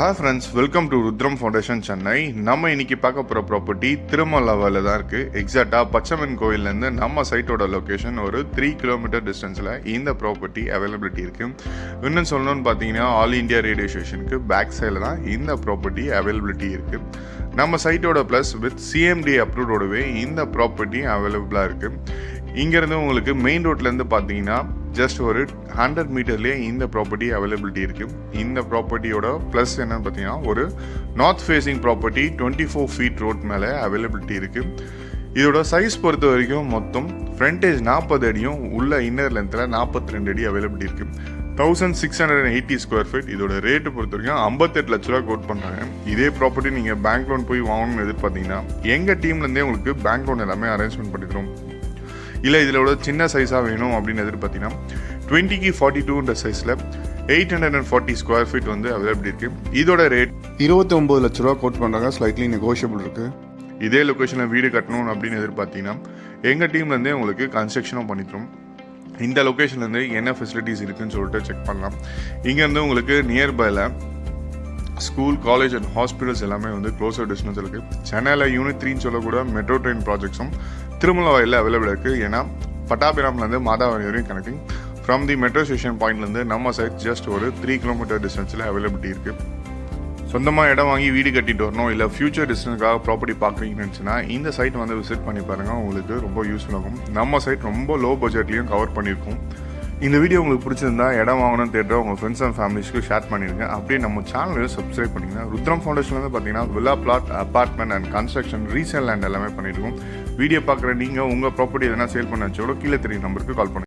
Hi friends, welcome to Rudram Foundation Chennai. நம்ம இன்னைக்கு பார்க்க போகிற ப்ராப்பர்ட்டி திருமலாவில் தான் இருக்குது. எக்ஸாக்டாக பச்சைமன் கோயிலேருந்து நம்ம சைட்டோட லொக்கேஷன் ஒரு 3 கிலோமீட்டர் டிஸ்டன்ஸில் இந்த ப்ராப்பர்ட்டி அவைலபிலிட்டி இருக்குது. இன்னும் சொல்லணும்னு பார்த்தீங்கன்னா ஆல் இண்டியா ரேடியோ ஸ்டேஷனுக்கு பேக் சைடில் தான் இந்த ப்ராப்பர்ட்டி அவைலபிலிட்டி இருக்குது. நம்ம சைட்டோட ப்ளஸ் வித் சிஎம்டி அப்ரூவோடவே இந்த ப்ராப்பர்ட்டி அவைலபிளாக இருக்குது. இங்கேருந்து உங்களுக்கு மெயின் ரோட்லேருந்து பார்த்தீங்கன்னா ஜஸ்ட் ஒரு 100 மீட்டர்லேயே இந்த ப்ராப்பர்ட்டி அவைலபிலிட்டி இருக்குது. இந்த ப்ராப்பர்ட்டியோட ப்ளஸ் என்னன்னு பார்த்தீங்கன்னா ஒரு north facing property 24 feet road மேலே அவைலபிலிட்டி இருக்குது. இதோட சைஸ் பொறுத்த வரைக்கும் மொத்தம் ஃப்ரண்டேஜ் 40 அடியும் உள்ள இன்னர் லென்த்தில் 42 அடி அவைலபிலிட்டி இருக்குது. 1680 ஸ்கொயர் ஃபீட். இதோட ரேட்டு பொறுத்த வரைக்கும் 58 லட்ச ரூபா கோட் பண்ணுறாங்க. இதே ப்ராப்பர்ட்டி நீங்கள் பேங்க் லோன் போய் வாங்கணும்னு எதிர்பார்த்தீங்கன்னா எங்கள் டீம்லேருந்தே உங்களுக்கு பேங்க் லோன் எல்லாமே அரேஞ்ச்மெண்ட் பண்ணிக்கிறோம். இல்லை இதிலோட சின்ன சைஸாக வேணும் அப்படின்னு எதிர்பார்த்தீங்கன்னா 20x 42 சைஸில் 840 ஸ்கொயர் ஃபீட் வந்து அவைலபிள் இருக்குது. இதோட ரேட் 29 லட்ச ரூபா கோட் பண்ணுறாங்க. ஸ்லைட்லி நெகோஷியபிள் இருக்குது. இதே லொக்கேஷனில் வீடு கட்டணும் அப்படின்னு எதிர்பார்த்தீங்கன்னா எங்கள் டீம்லேருந்தே உங்களுக்கு கன்ஸ்ட்ரக்ஷனும் பண்ணித்தரும். இந்த லொக்கேஷன்லேருந்து என்ன ஃபெசிலிட்டிஸ் இருக்குதுன்னு சொல்லிட்டு செக் பண்ணலாம். இங்கேருந்து உங்களுக்கு நியர்பையில் ஸ்கூல், காலேஜ் அண்ட் ஹாஸ்பிட்டல்ஸ் எல்லாமே வந்து க்ளோசர் டிஸ்டன்ஸ் இருக்குது. சென்னையில் யூனிட் 3ன்னு சொல்லக்கூட மெட்ரோ ட்ரெயின் ப்ராஜெக்ட்ஸும் திருமலவாயில் அவைலபிள் இருக்குது. ஏன்னா பட்டாபிராம்லேருந்து மாதாவரி வரையும் connecting from the metro station பாயிண்ட்லேருந்து நம்ம சைட் ஜஸ்ட் ஒரு 3 கிலோமீட்டர் டிஸ்டன்ஸில் அவைலபிலிட்டி இருக்குது. சொந்தமாக இடம் வாங்கி வீடு கட்டிட்டு வரணும், இல்லை ஃபியூச்சர் டிஸ்டன்ஸ்க்காக ப்ராப்பர்ட்டி பார்க்குறீங்கன்னு இருந்துச்சுன்னா இந்த சைட் வந்து விசிட் பண்ணி பாருங்கள். உங்களுக்கு ரொம்ப யூஸ்ஃபுல் ஆகும். நம்ம சைட் ரொம்ப லோ பட்ஜெட்லேயும் கவர் பண்ணியிருக்கோம். இந்த வீடியோ உங்களுக்கு பிடிச்சிருந்தா இடம் வாங்கணும்னு தேடுற உங்கள் ஃப்ரெண்ட்ஸ் அண்ட் ஃபேமிலிஸ்க்கு ஷேர் பண்ணிடுங்க. அப்படியே நம்ம சேனலையும் சப்ஸ்கிரைப் பண்ணிங்கன்னா ருத்ரம் ஃபவுண்டேஷன்லேருந்து பார்த்தீங்கன்னா villa plot, apartment and construction, resale land எல்லாமே பண்ணியிருக்கோம். வீடியோ பார்க்குற நீங்கள் உங்கள் ப்ராப்பர்ட்டி எதனா சேல் பண்ண வச்சோட கீழே தெரியும் நம்பருக்கு கால் பண்ணுங்கள்.